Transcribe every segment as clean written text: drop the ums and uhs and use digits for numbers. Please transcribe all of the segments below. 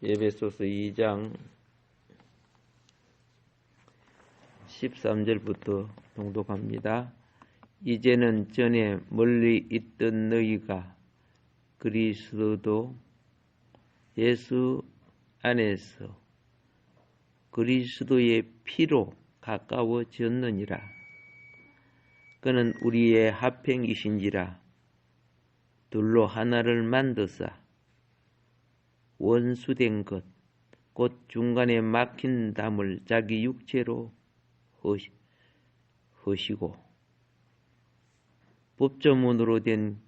에베소서 2장 13절부터 동독합니다. 이제는 전에 멀리 있던 너희가 그리스도 예수 안에서 그리스도의 피로 가까워졌느니라. 그는 우리의 합행이신지라 둘로 하나를 만드사 원수된 것, 곧 중간에 막힌 담을 자기 육체로 허시고 법조문으로 된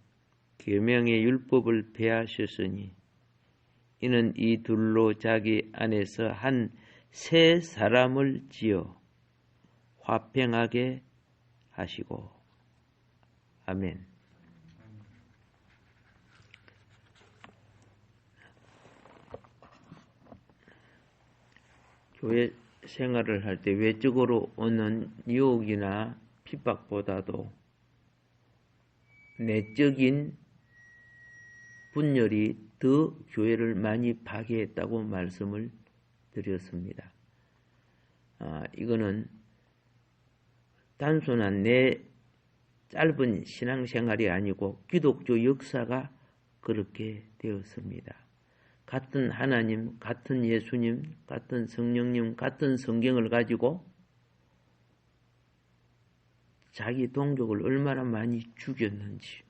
계명의 율법을 폐하셨으니 이는 이 둘로 자기 안에서 한 새 사람을 지어 화평하게 하시고. 아멘. 교회 생활을 할 때 외적으로 오는 유혹이나 핍박보다도 내적인 분열이 더 교회를 많이 파괴했다고 말씀을 드렸습니다. 이거는 단순한 내 짧은 신앙생활이 아니고 기독교 역사가 그렇게 되었습니다. 같은 하나님, 같은 예수님, 같은 성령님, 같은 성경을 가지고 자기 동족을 얼마나 많이 죽였는지.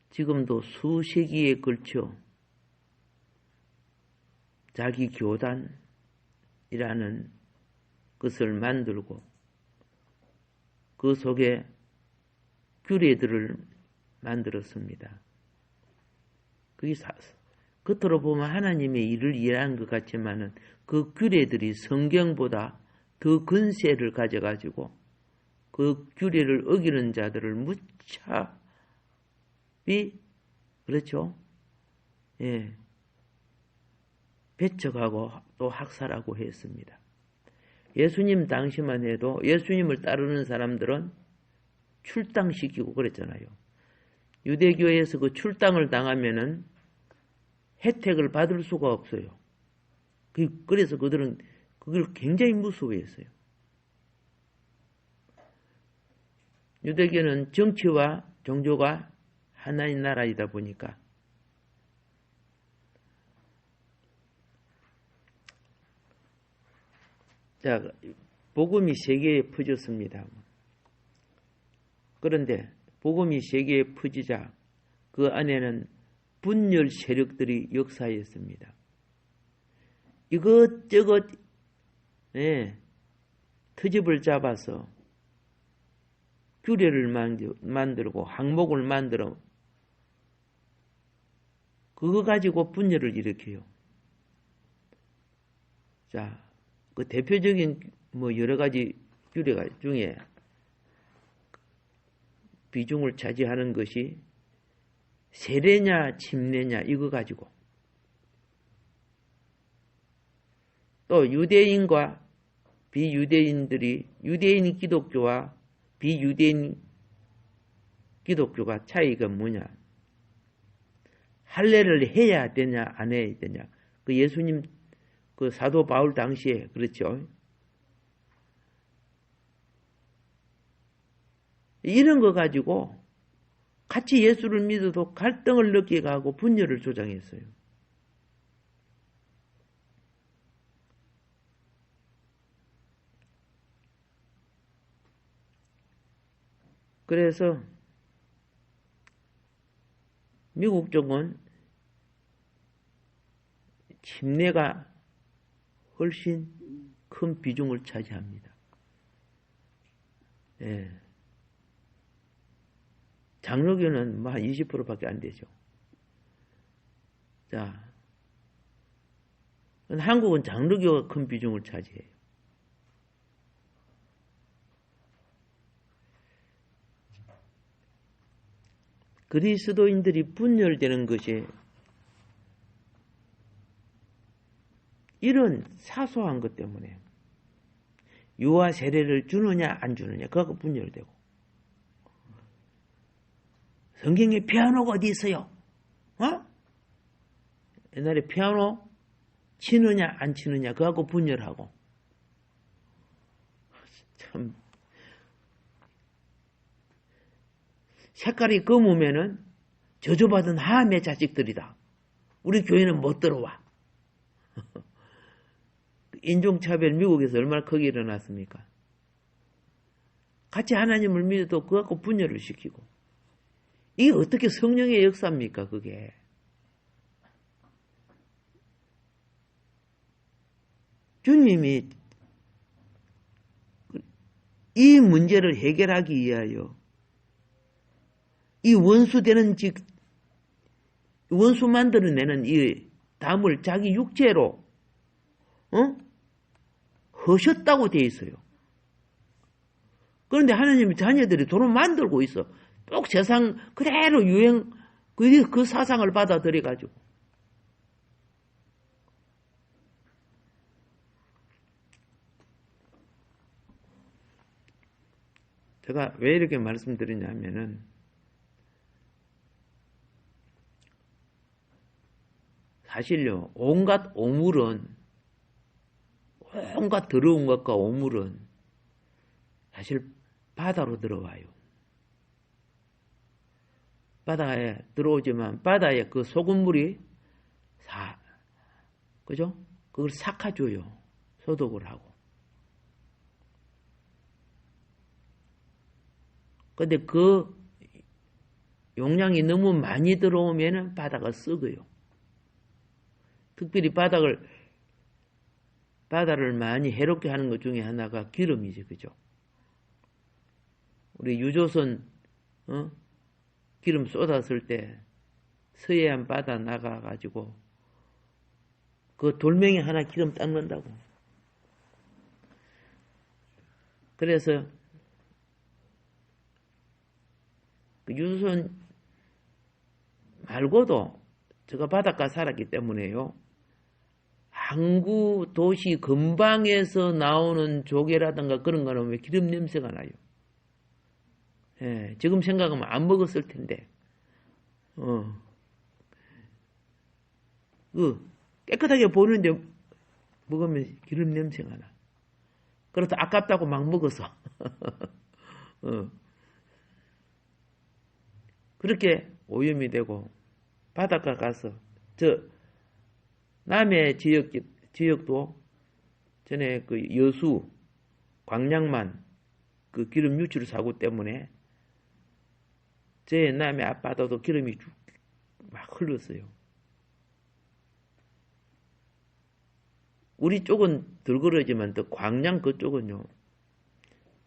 지금도 수세기에 걸쳐 자기 교단이라는 것을 만들고 그 속에 규례들을 만들었습니다. 그게 겉으로 보면 하나님의 일을 일하는 것 같지만은 그 규례들이 성경보다 더 근세를 가져가지고 그 규례를 어기는 자들을 무차히 그렇죠? 예. 배척하고 또 학살하고 했습니다. 예수님 당시만 해도 예수님을 따르는 사람들은 출당시키고 그랬잖아요. 유대교에서 그 출당을 당하면은 혜택을 받을 수가 없어요. 그래서 그들은 그걸 굉장히 무서워했어요. 유대교는 정치와 종교가 하나인 나라이다 보니까 자, 복음이 세계에 퍼졌습니다. 그런데 복음이 세계에 퍼지자 그 안에는 분열 세력들이 역사했습니다. 이것저것 트집을 잡아서 규례를 만들고 항목을 만들어 그거 가지고 분열을 일으켜요. 자, 그 대표적인 뭐 여러 가지 규례가 중에 비중을 차지하는 것이 세례냐 침례냐 이거 가지고 또 유대인과 비유대인들이 유대인 기독교와 비유대인 기독교가 차이가 뭐냐? 할례를 해야 되냐 안 해야 되냐? 그 예수님 그 사도 바울 당시에 그렇죠. 이런 거 가지고 같이 예수를 믿어도 갈등을 느끼게 하고 분열을 조장했어요. 그래서 미국 쪽은 침례가 훨씬 큰 비중을 차지합니다. 예. 장로교는 뭐 한 20%밖에 안 되죠. 자, 한국은 장로교가 큰 비중을 차지해요. 그리스도인들이 분열되는 것이 이런 사소한 것 때문에 유아 세례를 주느냐 안 주느냐 그거 분열되고 성경에 피아노가 어디 있어요? 옛날에 피아노 치느냐 안 치느냐 그거하고 분열하고 참 색깔이 검으면은 저주받은 하함의 자식들이다. 우리 교회는 못 들어와. 인종차별 미국에서 얼마나 크게 일어났습니까? 같이 하나님을 믿어도 그거 갖고 분열을 시키고 이게 어떻게 성령의 역사입니까 그게? 주님이 이 문제를 해결하기 위하여 이 원수되는 원수 만들어내는 이 담을 자기 육체로 허셨다고 되어 있어요. 그런데 하나님의 자녀들이 도로 만들고 있어. 꼭 세상 그대로 유행 그 사상을 받아들여 가지고 제가 왜 이렇게 말씀드리냐면은 사실요 온갖 오물은 온갖 더러운 것과 오물은 사실 바다로 들어와요. 바다에 들어오지만 바다에 그 소금물이 그죠? 그걸 삭아줘요. 소독을 하고. 근데 그 용량이 너무 많이 들어오면은 바다가 썩어요. 특별히 바다를 많이 해롭게 하는 것 중에 하나가 기름이지, 그죠? 우리 유조선, 기름 쏟았을 때 서해안 바다 나가가지고 그 돌멩이 하나 기름 닦는다고. 그래서 그 유조선 말고도 제가 바닷가 살았기 때문에요. 항구 도시 근방에서 나오는 조개라든가 그런 거는 왜 기름 냄새가 나요? 예, 지금 생각하면 안 먹었을 텐데, 깨끗하게 보이는데 먹으면 기름 냄새가 나. 그래서 아깝다고 막 먹어서. 그렇게 오염이 되고, 바닷가 가서, 남해 지역도 전에 그 여수, 광양만 그 기름 유출 사고 때문에 제 남해 앞바다도 기름이 막 흘렀어요. 우리 쪽은 덜 그러지만 또 광양 그쪽은요.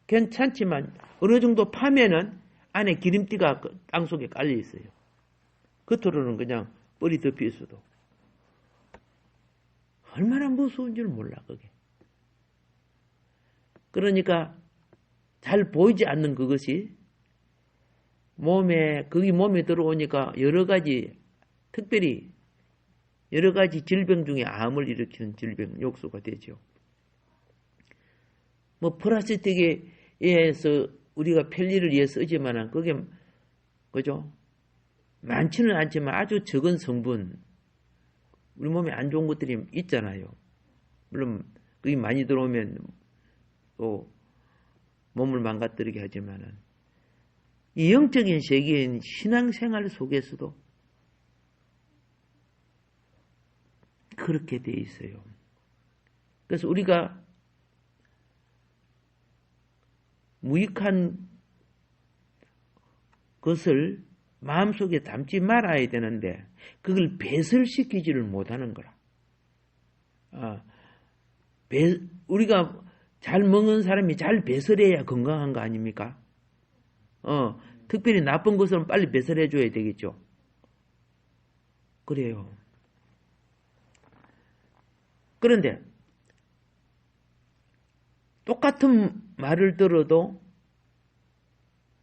괜찮지만 어느 정도 파면은 안에 기름띠가 땅 속에 깔려 있어요. 겉으로는 그냥 뻘이 덮여 있어도. 얼마나 무서운 줄 몰라, 그게. 그러니까 잘 보이지 않는 그것이 그게 몸에 들어오니까 여러 가지, 특별히 여러 가지 질병 중에 암을 일으키는 질병, 욕소가 되죠. 뭐 플라스틱에 의해서 우리가 편리를 위해 쓰지만은 그게 그죠? 많지는 않지만 아주 적은 성분, 우리 몸에 안 좋은 것들이 있잖아요. 물론 그게 많이 들어오면 또 몸을 망가뜨리게 하지만은 이 영적인 세계인 신앙생활 속에서도 그렇게 돼 있어요. 그래서 우리가 무익한 것을 마음속에 담지 말아야 되는데 그걸 배설시키지를 못하는 거라. 우리가 잘 먹는 사람이 잘 배설해야 건강한 거 아닙니까? 특별히 나쁜 것은 빨리 배설해 줘야 되겠죠. 그래요. 그런데 똑같은 말을 들어도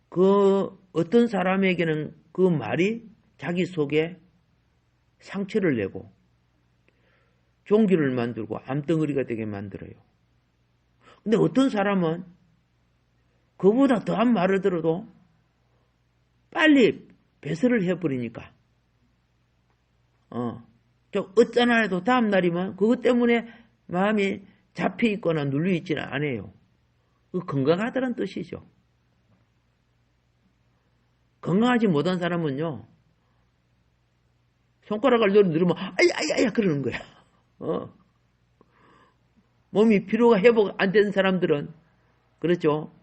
그 어떤 사람에게는 그 말이 자기 속에 상처를 내고 종기를 만들고 암덩어리가 되게 만들어요. 근데 어떤 사람은 그보다 더한 말을 들어도 빨리 배설을 해버리니까 좀 어쩌나 해도 다음 날이면 그것 때문에 마음이 잡혀있거나 눌려있지는 않아요. 그 건강하다는 뜻이죠. 건강하지 못한 사람은요, 손가락을 누르면 아야 그러는 거야. 몸이 피로가 회복 안 된 사람들은 그렇죠.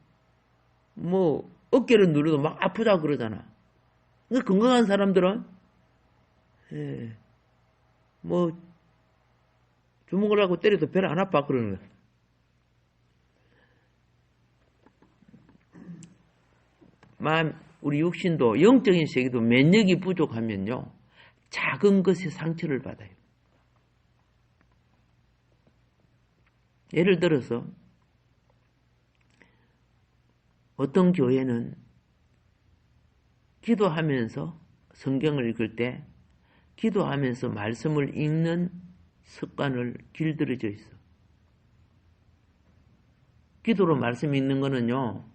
뭐 어깨를 누르도 막 아프다 그러잖아. 근데 건강한 사람들은 뭐 주먹을 하고 때려도 별 안 아파 그러는 거야. 우리 육신도 영적인 세계도 면역이 부족하면요, 작은 것에 상처를 받아요. 예를 들어서 어떤 교회는 기도하면서 성경을 읽을 때 기도하면서 말씀을 읽는 습관을 길들여져 있어. 기도로 말씀 읽는 거는요,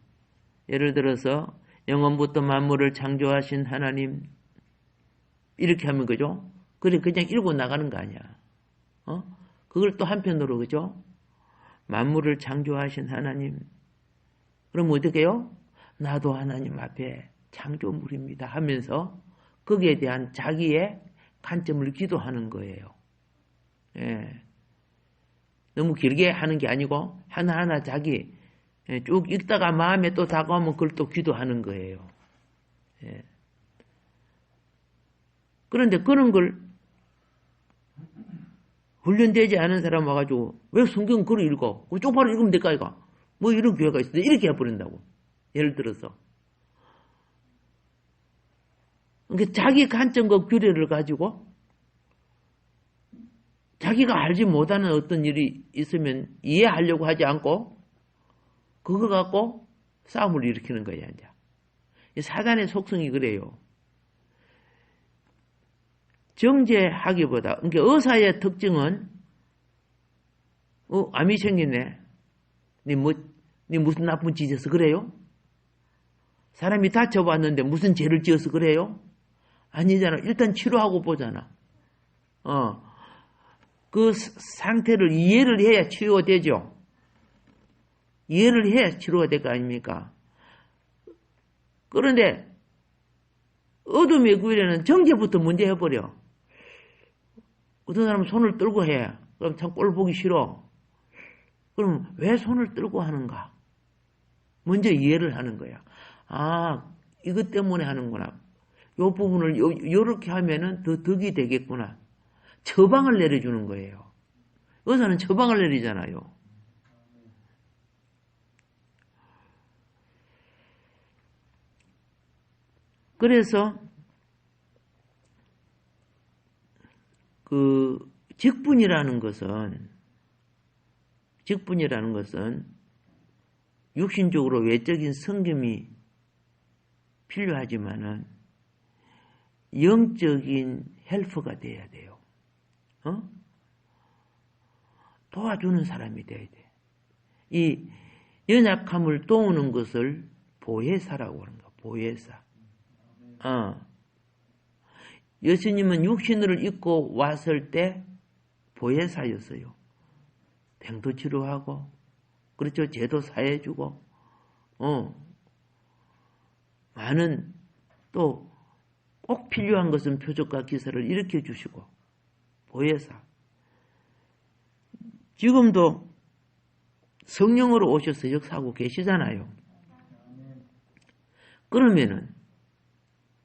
예를 들어서 영원부터 만물을 창조하신 하나님 이렇게 하면 그죠? 그래 그냥 읽고 나가는 거 아니야. 그걸 또 한편으로 그죠? 만물을 창조하신 하나님. 그럼 어떻게 해요? 나도 하나님 앞에 창조물입니다 하면서 거기에 대한 자기의 관점을 기도하는 거예요. 예. 너무 길게 하는 게 아니고 하나하나 자기 쭉 읽다가 마음에 또 다가오면 그걸 또 기도하는 거예요. 예. 그런데 그런 걸 훈련되지 않은 사람 와가지고 왜 성경 글을 읽어? 쪽바로 읽으면 될까 이거? 뭐 이런 교회가 있어. 이렇게 해버린다고. 예를 들어서. 그러니까 자기 관점과 규례를 가지고 자기가 알지 못하는 어떤 일이 있으면 이해하려고 하지 않고 그거 갖고 싸움을 일으키는 거야. 이제. 사단의 속성이 그래요. 정죄하기보다, 그러니까 의사의 특징은 암이 생기네. 니 무슨 나쁜 짓 해서 그래요? 사람이 다쳐봤는데 무슨 죄를 지어서 그래요? 아니잖아. 일단 치료하고 보잖아. 그 상태를 이해를 해야 치료가 되죠. 이해를 해야 치료가 될 거 아닙니까? 그런데 어둠의 구일에는 정죄부터 문제 해버려. 어떤 사람은 손을 들고 해. 그럼 참 꼴 보기 싫어. 그럼 왜 손을 들고 하는가? 먼저 이해를 하는 거야. 이것 때문에 하는구나. 요 부분을 요렇게 하면은 더 덕이 되겠구나. 처방을 내려주는 거예요. 의사는 처방을 내리잖아요. 그래서 직분이라는 것은 육신적으로 외적인 섬김이 필요하지만은 영적인 헬퍼가 돼야 돼요. 도와주는 사람이 돼야 돼. 이 연약함을 도우는 것을 보혜사라고 하는 거야. 보혜사. 예수님은 육신을 입고 왔을 때 보혜사였어요. 병도 치료하고, 그렇죠. 죄도 사해주고, 많은 또 꼭 필요한 것은 표적과 기사를 일으켜 주시고, 보혜사. 지금도 성령으로 오셔서 역사하고 계시잖아요. 그러면은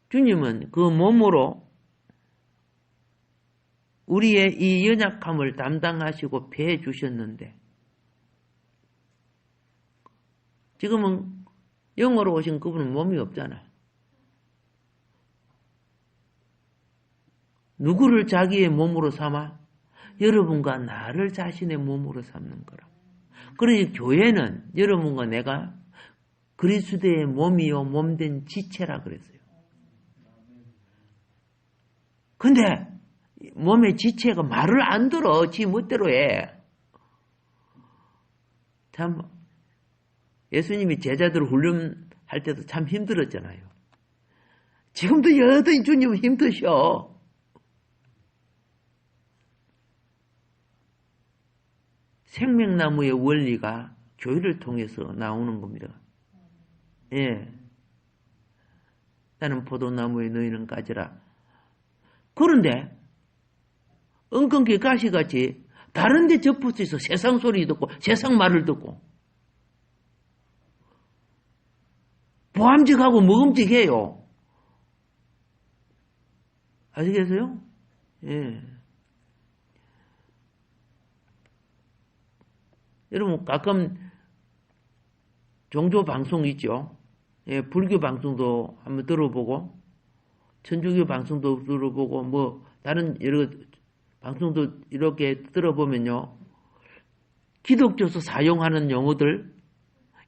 주님은 그 몸으로 우리의 이 연약함을 담당하시고 배해 주셨는데 지금은 영으로 오신 그분은 몸이 없잖아. 누구를 자기의 몸으로 삼아? 여러분과 나를 자신의 몸으로 삼는 거라. 그러니 교회는 여러분과 내가 그리스도의 몸이요 몸된 지체라 그랬어요. 근데 몸의 지체가 말을 안 들어. 지 멋대로 해. 참 예수님이 제자들을 훈련할 때도 참 힘들었잖아요. 지금도 여전히 주님은 힘드셔. 생명나무의 원리가 교회를 통해서 나오는 겁니다. 예. 나는 포도나무에 너희는 가지라. 그런데 엉겅퀴 가시같이 다른 데 접붙어 있어. 세상 소리 듣고 세상 말을 듣고 보암직하고 먹음직해요. 아시겠어요? 예. 여러분 가끔 종교 방송 있죠. 예, 불교 방송도 한번 들어보고 천주교 방송도 들어보고 뭐 다른 여러 방송도 이렇게 들어보면요. 기독교에서 사용하는 용어들,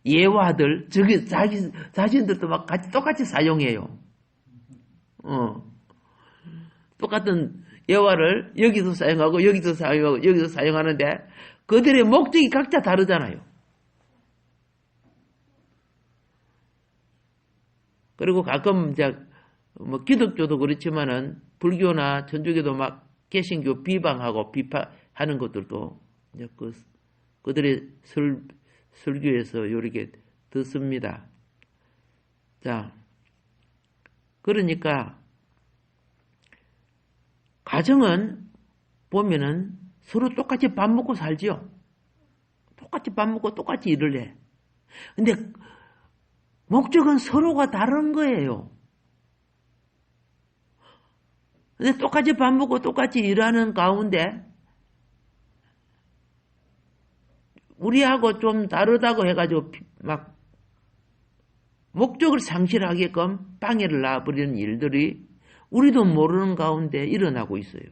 예화들, 저기 자신들도 막 똑같이 사용해요. 똑같은 예화를 여기서 사용하고 여기서 사용하고 여기서 사용하는데 그들의 목적이 각자 다르잖아요. 그리고 가끔 이제 뭐 기독교도 그렇지만은 불교나 천주교도 막 개신교 비방하고 비판하는 것들도 이제 그들의 설교에서 이렇게 듣습니다. 자, 그러니까 가정은 보면은 서로 똑같이 밥 먹고 살지요. 똑같이 밥 먹고 똑같이 일을 해. 근데 목적은 서로가 다른 거예요. 근데 똑같이 밥 먹고 똑같이 일하는 가운데 우리하고 좀 다르다고 해가지고 막 목적을 상실하게끔 방해를 놔버리는 일들이 우리도 모르는 가운데 일어나고 있어요.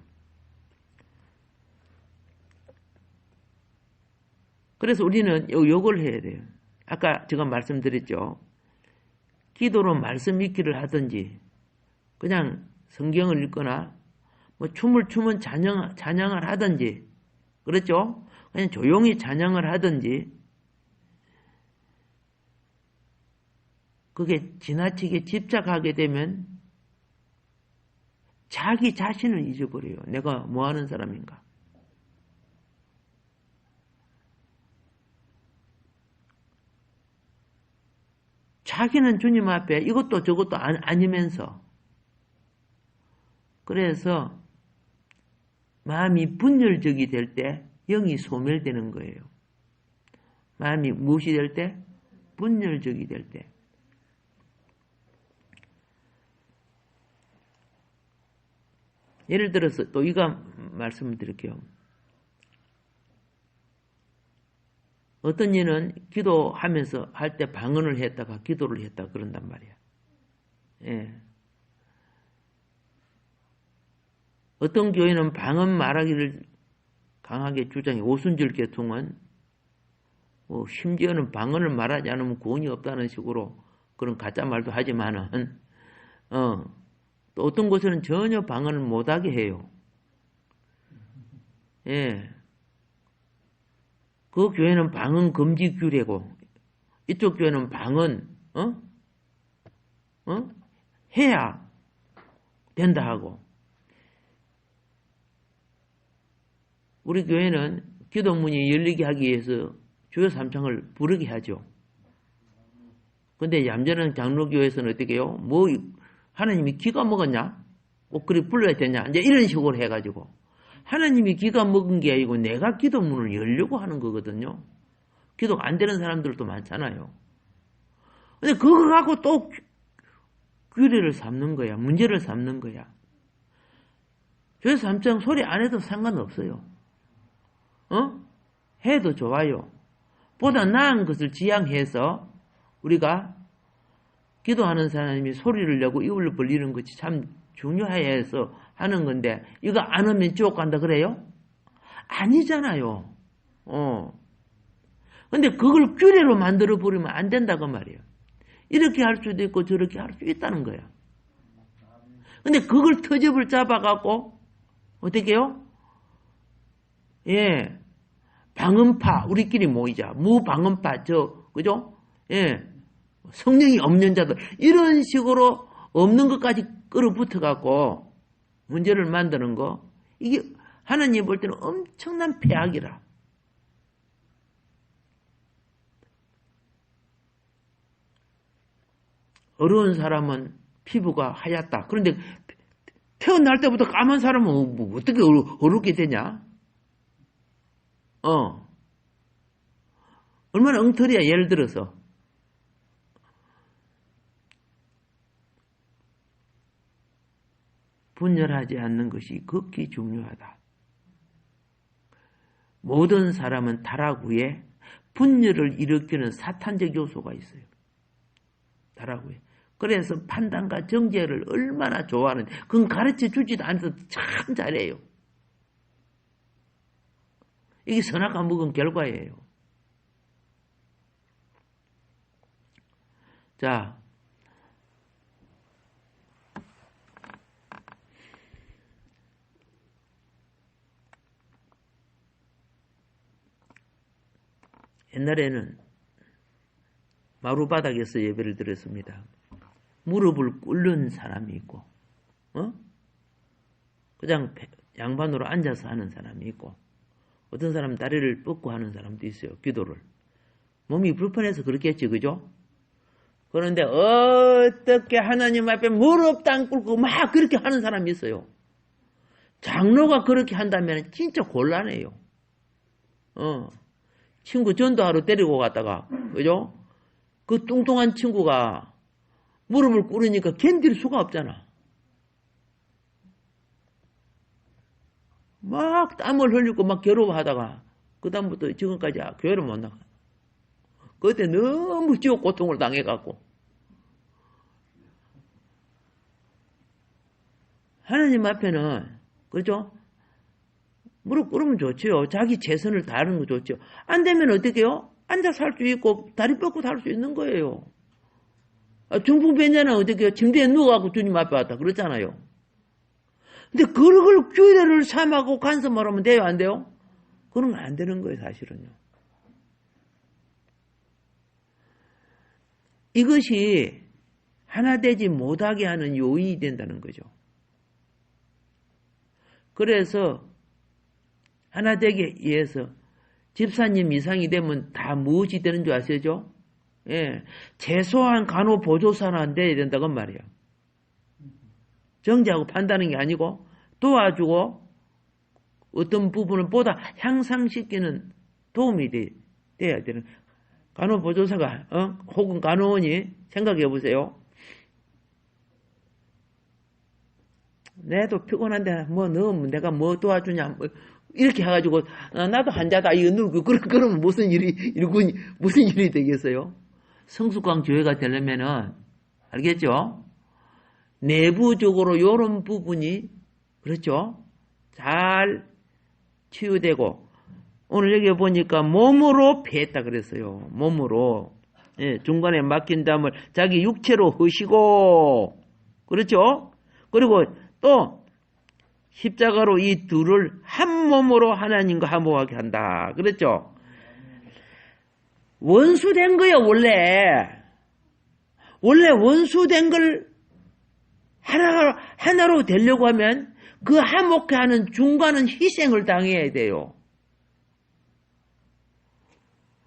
그래서 우리는 요걸 해야 돼요. 아까 제가 말씀드렸죠. 기도로 말씀 읽기를 하든지 그냥 성경을 읽거나 뭐 춤을 추면 찬양을 하든지 그렇죠? 그냥 조용히 찬양을 하든지 그게 지나치게 집착하게 되면 자기 자신을 잊어버려요. 내가 뭐 하는 사람인가? 자기는 주님 앞에 이것도 저것도 아니면서 그래서 마음이 분열적이 될 때 영이 소멸되는 거예요. 마음이 무엇이 될 때? 분열적이 될 때. 예를 들어서 또 이거 말씀을 드릴게요. 어떤 이는 기도하면서 할 때 방언을 했다가 기도를 했다 그런단 말이야. 예. 어떤 교회는 방언 말하기를 강하게 주장해. 오순절 계통은 심지어는 방언을 말하지 않으면 구원이 없다는 식으로 그런 가짜 말도 하지만은 또 어떤 곳에는 전혀 방언을 못하게 해요. 예. 그 교회는 방언 금지 규례고 이쪽 교회는 방언 해야 된다 하고. 우리 교회는 기도문이 열리게 하기 위해서 주여 삼창을 부르게 하죠. 근데 얌전한 장로교회에서는 어떻게 해요? 뭐 하나님이 기가 먹었냐? 꼭 그리 불러야 되냐? 이제 이런 식으로 해가지고 하나님이 기가 먹은 게 아니고 내가 기도문을 열려고 하는 거거든요. 기도가 안 되는 사람들도 많잖아요. 근데 그거 갖고 또 규례를 삼는 거야. 문제를 삼는 거야. 주여 삼창 소리 안 해도 상관없어요. 해도 좋아요. 보다 나은 것을 지향해서 우리가 기도하는 사람이 소리를 내고 입을 벌리는 것이 참 중요해서 하는 건데 이거 안 하면 지옥 간다 그래요? 아니잖아요. 근데 그걸 규례로 만들어 버리면 안 된다고 말이에요. 이렇게 할 수도 있고 저렇게 할 수 있다는 거야. 근데 그걸 터집을 잡아갖고 어떻게 해요? 예. 방언파, 우리끼리 모이자. 무방언파, 그죠? 예. 성령이 없는 자들. 이런 식으로 없는 것까지 끌어붙어갖고 문제를 만드는 거. 이게 하나님 볼 때는 엄청난 폐악이라. 어려운 사람은 피부가 하얗다. 그런데 태어날 때부터 까만 사람은 뭐 어떻게 어렵게 되냐? 얼마나 엉터리야, 예를 들어서. 분열하지 않는 것이 극히 중요하다. 모든 사람은 타락 후에 분열을 일으키는 사탄적 요소가 있어요. 타락 후에. 그래서 판단과 정죄를 얼마나 좋아하는지, 그건 가르쳐 주지도 않아서 참 잘해요. 이게 선악과 먹은 결과예요. 자, 옛날에는 마루바닥에서 예배를 드렸습니다. 무릎을 꿇는 사람이 있고, 그냥 양반으로 앉아서 하는 사람이 있고, 어떤 사람은 다리를 뻗고 하는 사람도 있어요. 기도를. 몸이 불편해서 그렇겠지, 그죠? 그런데 어떻게 하나님 앞에 무릎 땅 꿇고 막 그렇게 하는 사람이 있어요. 장로가 그렇게 한다면 진짜 곤란해요. 친구 전도하러 데리고 갔다가, 그죠? 그 뚱뚱한 친구가 무릎을 꿇으니까 견딜 수가 없잖아. 막 땀을 흘리고 막 괴로워하다가 그다음부터 지금까지 교회를 못 나가. 그때 너무 지옥 고통을 당해갖고. 하나님 앞에는, 그렇죠? 무릎 꿇으면 좋지요. 자기 최선을 다하는 거 좋죠. 안 되면 어떻게 해요? 앉아서 할 수 있고 다리 뻗고 할 수 있는 거예요. 중풍변자는 어떻게 해요? 침대에 누워갖고 주님 앞에 왔다 그렇잖아요. 근데 그걸 규례를 삼하고 간섭을 하면 돼요? 안 돼요? 그러면 안 되는 거예요, 사실은요. 이것이 하나 되지 못하게 하는 요인이 된다는 거죠. 그래서 하나 되기 위해서 집사님 이상이 되면 다 무엇이 되는 줄 아시죠? 예, 최소한 간호보조사는 안 돼야 된다고 말이에요. 정죄하고 판단하는 게 아니고 도와주고 어떤 부분을 보다 향상시키는 도움이 돼야 되는 간호보조사가 혹은 간호원이 생각해 보세요. 내도 피곤한데 뭐 넣으면 내가 뭐 도와주냐 뭐 이렇게 해가지고 나도 환자다 이거 누르고 그러면 무슨 일이 되겠어요? 성숙광 교회가 되려면은 알겠죠? 내부적으로 이런 부분이 그렇죠? 잘 치유되고, 오늘 여기 보니까 몸으로 패했다 그랬어요. 몸으로. 예, 중간에 막힌 담을 자기 육체로 허시고, 그렇죠? 그리고 또 십자가로 이 둘을 한 몸으로 하나님과 화목하게 한다. 그랬죠? 원수된 거야, 원래. 원래 원수된 걸 하나로 되려고 하면 그 화목해 하는 중간은 희생을 당해야 돼요.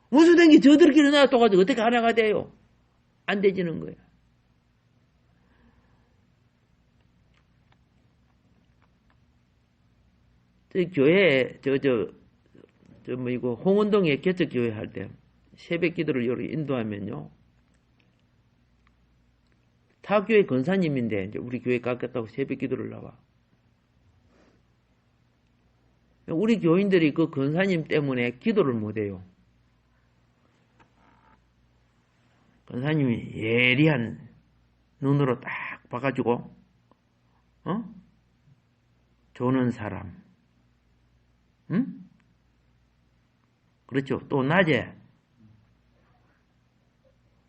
원수된 게 저들끼리 놔둬가지고 어떻게 하나가 돼요? 안 되지는 거야. 교회, 이거, 홍은동에 개척교회 할 때, 새벽 기도를 이렇게 인도하면요. 타교회 권사님인데, 이제 우리 교회 깎였다고 새벽 기도를 나와. 우리 교인들이 그 권사님 때문에 기도를 못해요. 권사님이 예리한 눈으로 딱 봐가지고, 조는 사람. 응? 그렇죠. 또 낮에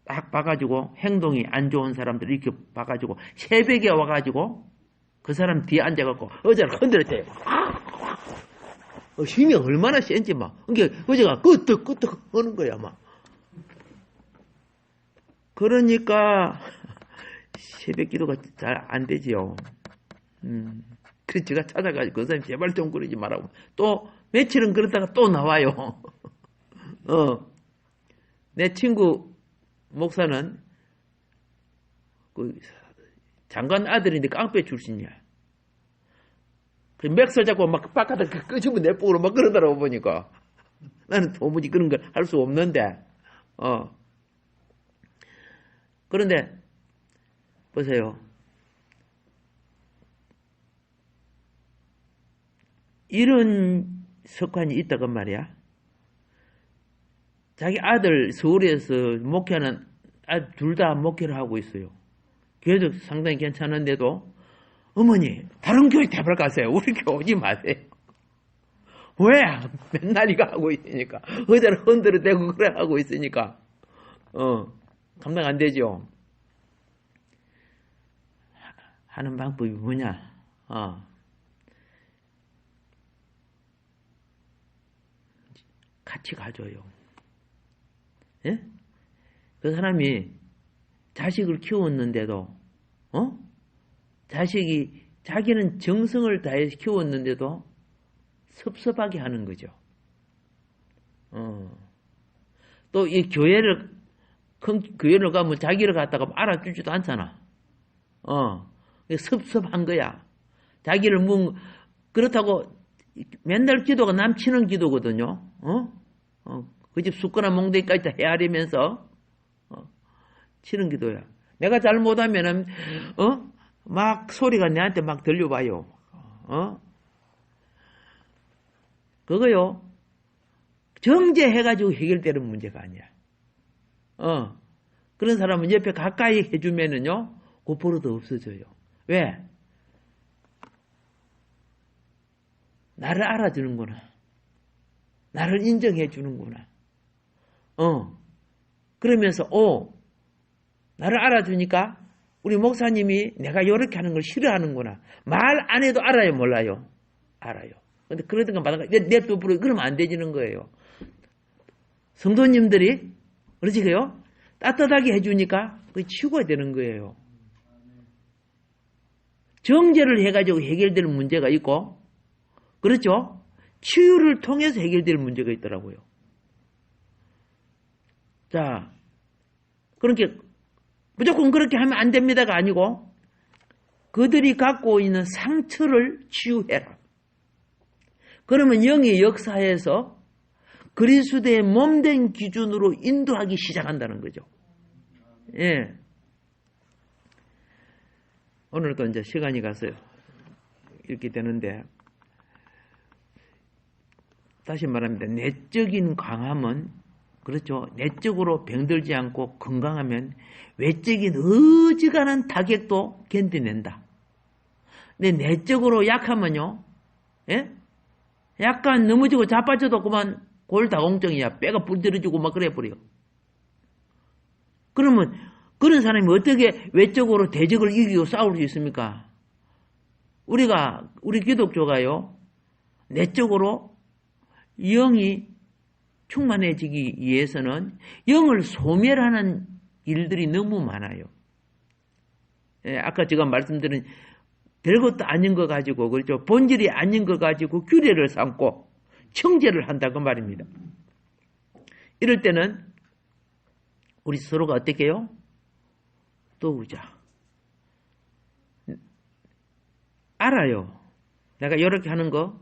딱 봐가지고 행동이 안 좋은 사람들 이렇게 봐가지고 새벽에 와가지고 그 사람 뒤에 앉아갖고 의자를 흔들었대요. 힘이 얼마나 센지 막. 그러니까 의자가 끄떡끄떡 하는 거야 막. 그러니까 새벽 기도가 잘 안 되지요. 그래서 제가 찾아가지고 그 사람이 제발 좀 그러지 말라고. 또 며칠은 그러다가 또 나와요. 내 친구 목사는 그 장관 아들인데 깡패 출신이야. 그 맥설 잡고 막 바깥에 끄집어 내보고 막 그러더라고 보니까. 나는 도무지 그런 걸 할 수 없는데. 그런데 보세요. 이런 석환이 있다고 말이야. 자기 아들 서울에서 목회하는 아들 둘 다 목회를 하고 있어요. 교회도 상당히 괜찮은데도 어머니 다른 교회 대발 가세요. 우리 교회 오지 마세요. 왜? 맨날 이거 하고 있으니까. 의자를 흔들어 대고 그래 하고 있으니까. 감당 안 되죠. 하는 방법이 뭐냐? 같이 가져요. 예? 그 사람이 자식을 키웠는데도, 자기는 정성을 다해서 키웠는데도 섭섭하게 하는 거죠. 또 이 큰 교회를 가면 자기를 갖다가 알아주지도 않잖아. 섭섭한 거야. 자기를 그렇다고 맨날 기도가 남치는 기도거든요. 그 집 숟가락 몽둥이까지 다 헤아리면서 치는 기도야. 내가 잘못하면은 막 소리가 내한테 막 들려봐요. 그거요. 정죄해가지고 해결되는 문제가 아니야. 그런 사람은 옆에 가까이 해주면은요, 그 버릇도 없어져요. 왜? 나를 알아주는구나. 나를 인정해주는구나. 그러면서, 나를 알아주니까 우리 목사님이 내가 이렇게 하는 걸 싫어하는구나. 말 안 해도 알아요, 몰라요? 알아요. 근데 그러든가 마다가 냅둬 부르 그러면 안 되지는 거예요. 성도님들이, 그렇지, 그요? 따뜻하게 해주니까 그게 치유가 되는 거예요. 정죄를 해가지고 해결될 문제가 있고, 그렇죠? 치유를 통해서 해결될 문제가 있더라고요. 자, 그렇게, 무조건 그렇게 하면 안 됩니다가 아니고, 그들이 갖고 있는 상처를 치유해라. 그러면 영의 역사에서 그리스도의 몸된 기준으로 인도하기 시작한다는 거죠. 예. 오늘도 이제 시간이 갔어요. 이렇게 되는데, 다시 말합니다. 내적인 강함은, 그렇죠. 내적으로 병들지 않고 건강하면 외적인 어지간한 타격도 견뎌낸다. 근데 내적으로 약하면요, 예? 약간 넘어지고 자빠져도 그만 골다공증이야. 뼈가 불들어지고 막 그래 버려. 그러면 그런 사람이 어떻게 외적으로 대적을 이기고 싸울 수 있습니까? 우리 기독교가요, 내적으로 영이 충만해지기 위해서는 영을 소멸하는 일들이 너무 많아요. 예, 아까 제가 말씀드린 별것도 아닌 거 가지고, 그렇죠? 본질이 아닌 거 가지고 규례를 삼고 청제를 한다고 말입니다. 이럴 때는 우리 서로가 어떻게 해요? 도우자. 알아요. 내가 이렇게 하는 거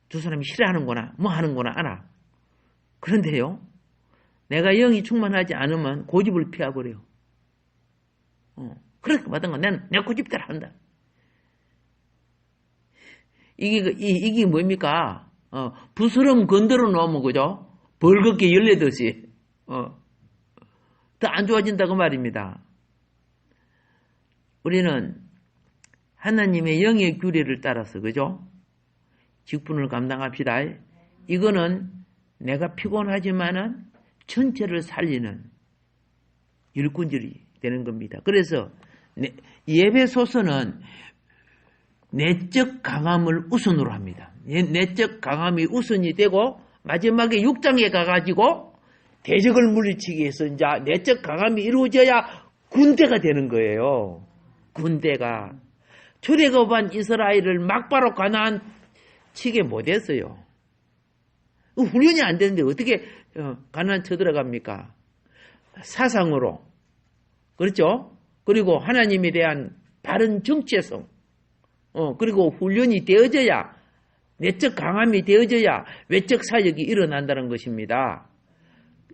두 사람이 싫어하는구나, 뭐 하는구나 알아. 그런데요, 내가 영이 충만하지 않으면 고집을 피워버려요. 그렇게 받은 건 내가 고집대로 한다. 이게 뭡니까? 부스럼 건드려 놓으면, 그죠? 벌겋게 열리듯이, 더 안 좋아진다고 말입니다. 우리는 하나님의 영의 규례를 따라서, 그죠? 직분을 감당합시다. 이거는 내가 피곤하지만은 전체를 살리는 일꾼질이 되는 겁니다. 그래서 예배소서는 내적 강함을 우선으로 합니다. 내적 강함이 우선이 되고 마지막에 6장에 가가지고 대적을 물리치기 위해서 이제 내적 강함이 이루어져야 군대가 되는 거예요. 군대가. 출애굽한 이스라엘을 막바로 가나안 치게 못했어요. 훈련이 안 되는데 어떻게 가나안 쳐들어갑니까? 사상으로. 그렇죠? 그리고 하나님에 대한 바른 정체성. 그리고 훈련이 되어져야, 내적 강함이 되어져야 외적 사역이 일어난다는 것입니다.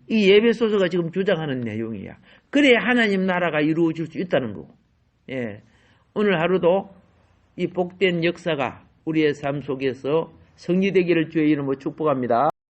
이 예배소서가 지금 주장하는 내용이야. 그래야 하나님 나라가 이루어질 수 있다는 거고. 예. 오늘 하루도 이 복된 역사가 우리의 삶 속에서 성리되기를 주의 이름으로 축복합니다.